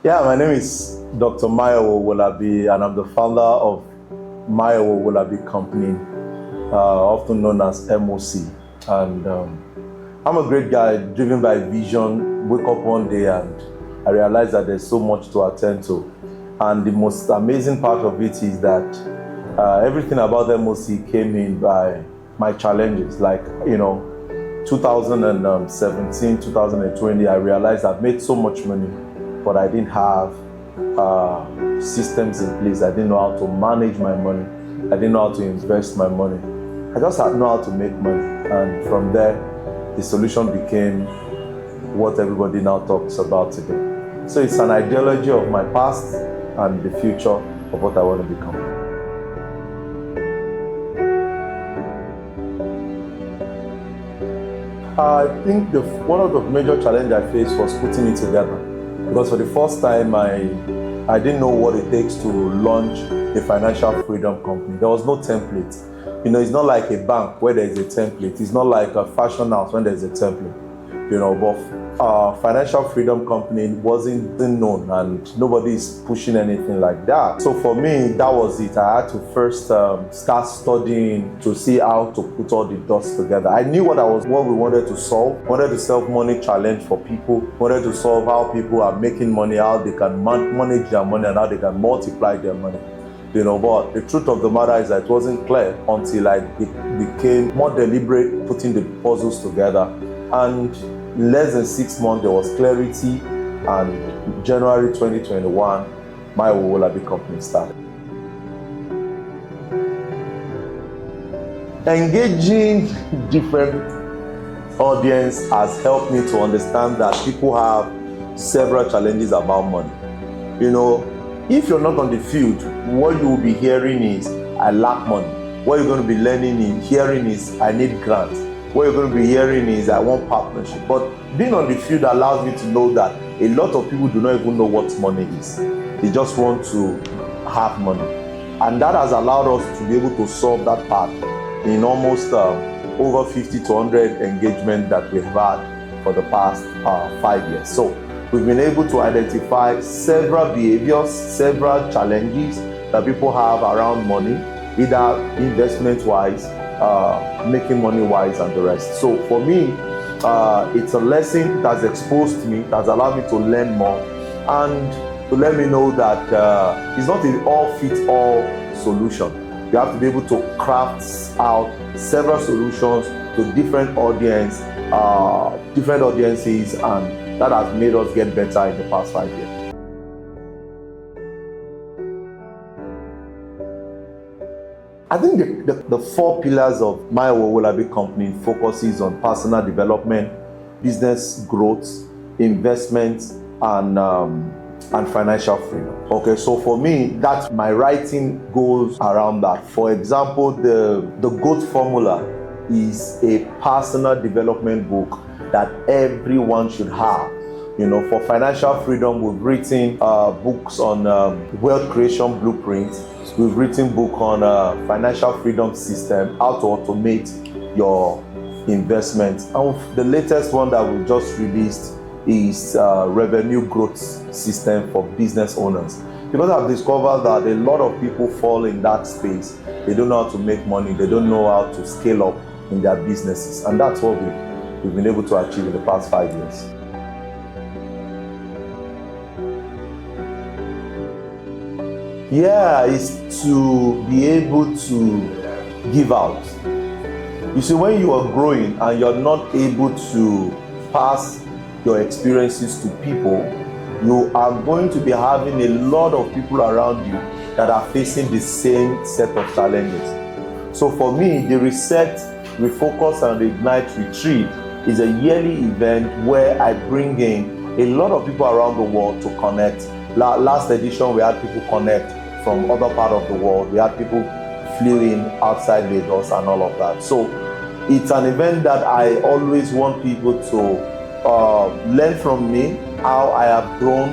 Yeah, my name is Dr. Mayow Owolabi, and I'm the founder of Mayow Owolabi Company, often known as MOC. And I'm a great guy, driven by vision. Wake up one day and I realize that there's so much to attend to. And the most amazing part of it is that everything about MOC came in by my challenges. Like, 2017, 2020, I realized I've made so much money, but I didn't have systems in place. I didn't know how to manage my money. I didn't know how to invest my money. I just had know how to make money. And from there, the solution became what everybody now talks about today. So it's an ideology of my past and the future of what I want to become. I think one of the major challenges I faced was putting it together. Because for the first time, I didn't know what it takes to launch a financial freedom company. There was no template. It's not like a bank where there is a template. It's not like a fashion house when there's a template. But financial freedom company wasn't known, and nobody is pushing anything like that. So for me, that was it. I had to first start studying to see how to put all the dots together. I knew what we wanted to solve. Wanted to solve money challenge for people. Wanted to solve how people are making money, how they can manage their money, and how they can multiply their money. But the truth of the matter is that it wasn't clear until I became more deliberate putting the puzzles together. And in less than 6 months, there was clarity, and January 2021, Mayow Owolabi Company started. Engaging different audience has helped me to understand that people have several challenges about money. If you're not on the field, what you will be hearing is, I lack money. What you're going to be hearing is, I need grants. What you're going to be hearing is, I want partnership. But being on the field allows me to know that a lot of people do not even know what money is. They just want to have money. And that has allowed us to be able to solve that part in almost over 50 to 100 engagements that we've had for the past 5 years. So we've been able to identify several behaviors, several challenges that people have around money, either investment-wise, making money-wise, and the rest. So for me, it's a lesson that's exposed me, that's allowed me to learn more, and to let me know that it's not an all-fit-all solution. You have to be able to craft out several solutions to different audiences, and that has made us get better in the past 5 years. I think the 4 pillars of Mayow Owolabi Company focuses on personal development, business growth, investment, and financial freedom. Okay, so for me, that's my writing goes around that. For example, the GOAT formula is a personal development book that everyone should have. For financial freedom, we've written books on wealth creation blueprint. We've written book on financial freedom system, how to automate your investments. And the latest one that we just released is revenue growth system for business owners. Because I've discovered that a lot of people fall in that space. They don't know how to make money. They don't know how to scale up in their businesses. And that's what we've been able to achieve in the past 5 years. Yeah, it's to be able to give out. You see, when you are growing and you're not able to pass your experiences to people, you are going to be having a lot of people around you that are facing the same set of challenges. So for me, the Reset, Refocus, and Ignite Retreat is a yearly event where I bring in a lot of people around the world to connect. Last edition, we had people connect from other part of the world. We had people flew in outside Lagos and all of that. So it's an event that I always want people to learn from me, how I have grown.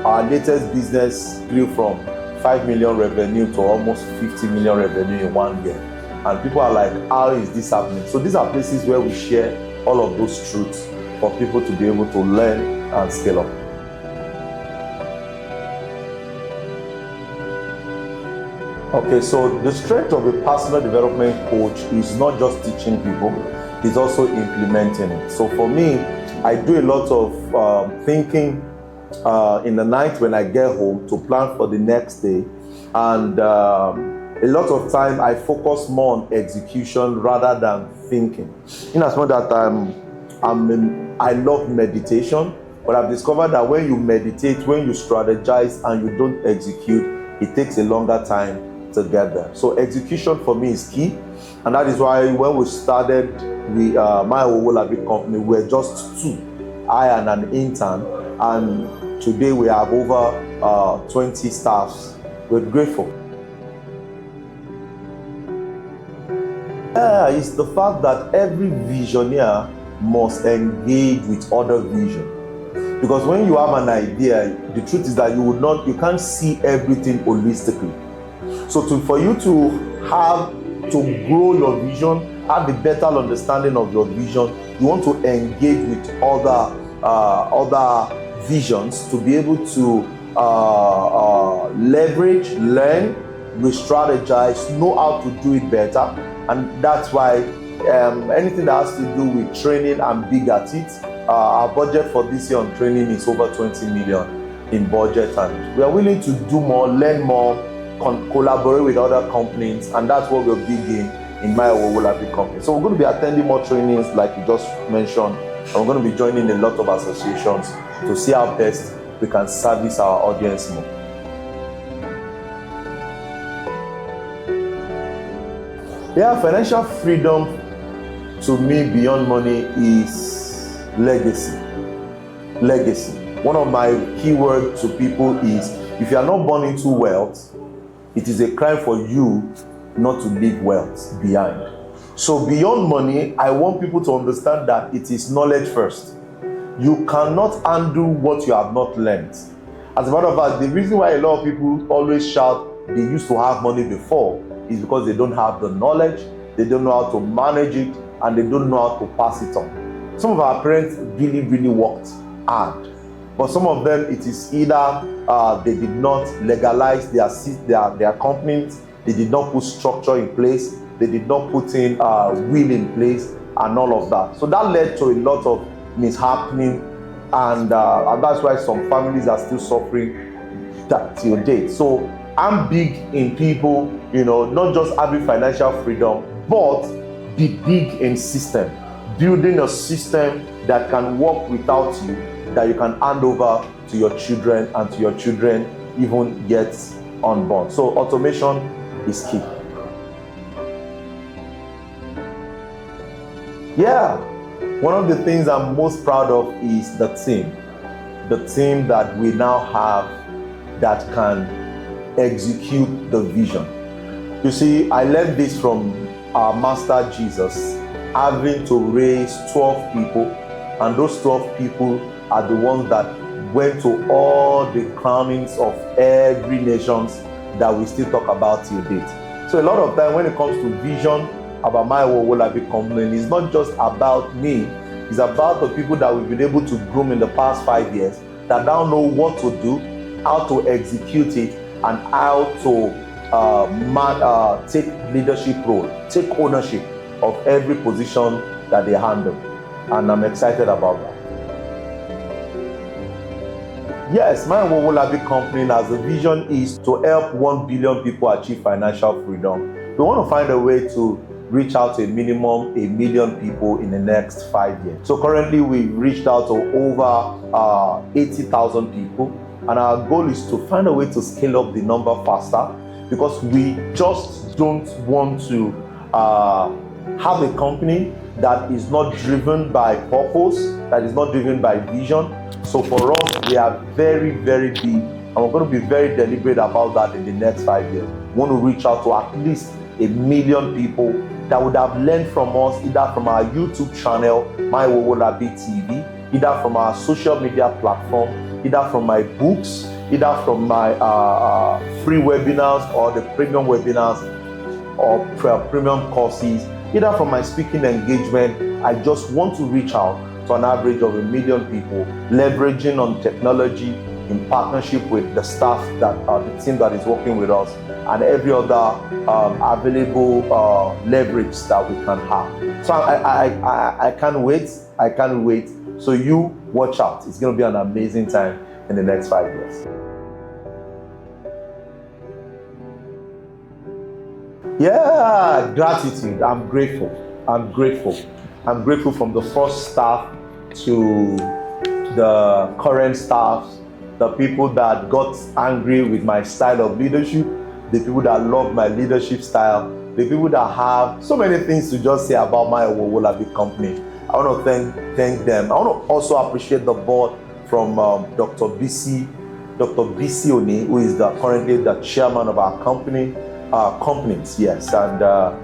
Our latest business grew from 5 million revenue to almost 50 million revenue in 1 year. And people are like, how is this happening? So these are places where we share all of those truths for people to be able to learn and scale up. Okay, so the strength of a personal development coach is not just teaching people, it's also implementing it. So for me, I do a lot of thinking in the night when I get home to plan for the next day. And a lot of time I focus more on execution rather than thinking. In as much that I love meditation, but I've discovered that when you meditate, when you strategize and you don't execute, it takes a longer time to get there. So execution for me is key, and that is why when we started with Mayow Owolabi Company, we were just two, I and an intern, and today we have over 20 staffs. We're grateful. Yeah, it's the fact that every visionary must engage with other vision. Because when you have an idea, the truth is that you can't see everything holistically. So for you to grow your vision, have a better understanding of your vision, you want to engage with other visions to be able to leverage, learn, re-strategize, know how to do it better. And that's why anything that has to do with training, I'm big at it. Our budget for this year on training is over 20 million in budget, and we are willing to do more, learn more, collaborate with other companies, and that's what we're big in Mayow Owolabi Company. So we're going to be attending more trainings like you just mentioned, and we're going to be joining a lot of associations to see how best we can service our audience more. Yeah, financial freedom to me beyond money is legacy. Legacy. One of my key words to people is, if you are not born into wealth, it is a crime for you not to leave wealth behind. So beyond money, I want people to understand that it is knowledge first. You cannot undo what you have not learned. As a matter of fact, the reason why a lot of people always shout they used to have money before is because they don't have the knowledge, they don't know how to manage it, and they don't know how to pass it on. Some of our parents really, really worked hard. But some of them, it is either they did not legalize their companies, they did not put structure in place, they did not put in will in place, and all of that. So that led to a lot of mishappening, and that's why some families are still suffering that till date. So I'm big in people, not just having financial freedom, but be big in system. Building a system that can work without you, that you can hand over to your children, and to your children even get unborn. So automation is key. Yeah, one of the things I'm most proud of is the team that we now have that can execute the vision. You see, I learned this from our master Jesus, having to raise 12 people, and those 12 people are the ones that went to all the crownings of every nations that we still talk about till date. So a lot of time when it comes to vision about Mayow Owolabi Company, it's not just about me, it's about the people that we've been able to groom in the past 5 years that now know what to do, how to execute it, and how to take leadership role, take ownership of every position that they handle. And I'm excited about that. Yes, Mayow Owolabi Company as a vision is to help 1 billion people achieve financial freedom. We want to find a way to reach out to a minimum 1 million people in the next 5 years. So currently we've reached out to over 80,000 people, and our goal is to find a way to scale up the number faster, because we just don't want to have a company that is not driven by purpose, that is not driven by vision. So for us, we are very, very big, and we're going to be very deliberate about that in the next 5 years. We want to reach out to at least 1 million people that would have learned from us, either from our YouTube channel, Mayow Owolabi TV, either from our social media platform, either from my books, either from my free webinars or the premium webinars or premium courses, either from my speaking engagement. I just want to reach out to an average of 1 million people, leveraging on technology, in partnership with the staff that the team that is working with us, and every other available leverage that we can have. So I can't wait. I can't wait. So you watch out. It's going to be an amazing time in the next 5 years. Yeah, gratitude. I'm grateful. I'm grateful. I'm grateful from the first staff to the current staff, the people that got angry with my style of leadership, the people that love my leadership style, the people that have so many things to just say about Mayow Owolabi Company. I want to thank them. I want to also appreciate the board from Dr. BC Oni, who is currently the chairman of our companies, yes, and Dr.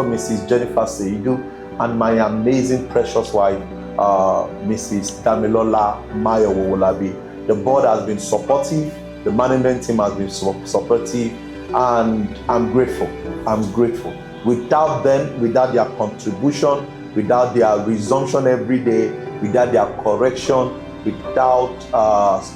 Mrs. Jennifer Seidu, and my amazing precious wife, Mrs. Damilola Mayow Owolabi. The board has been supportive, the management team has been supportive, and I'm grateful. I'm grateful. Without them, without their contribution, without their resumption every day, without their correction, without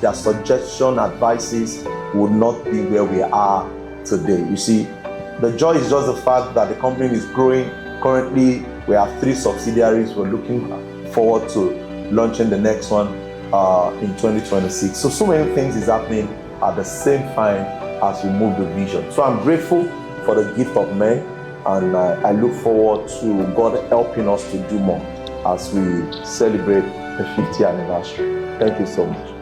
their suggestion, advices, we would not be where we are today. You see, the joy is just the fact that the company is growing. Currently, we have 3 subsidiaries. We're looking forward to launching the next one in 2026. So many things is happening at the same time as we move the vision. So I'm grateful for the gift of men, and I look forward to God helping us to do more as we celebrate the 50th anniversary. Thank you so much.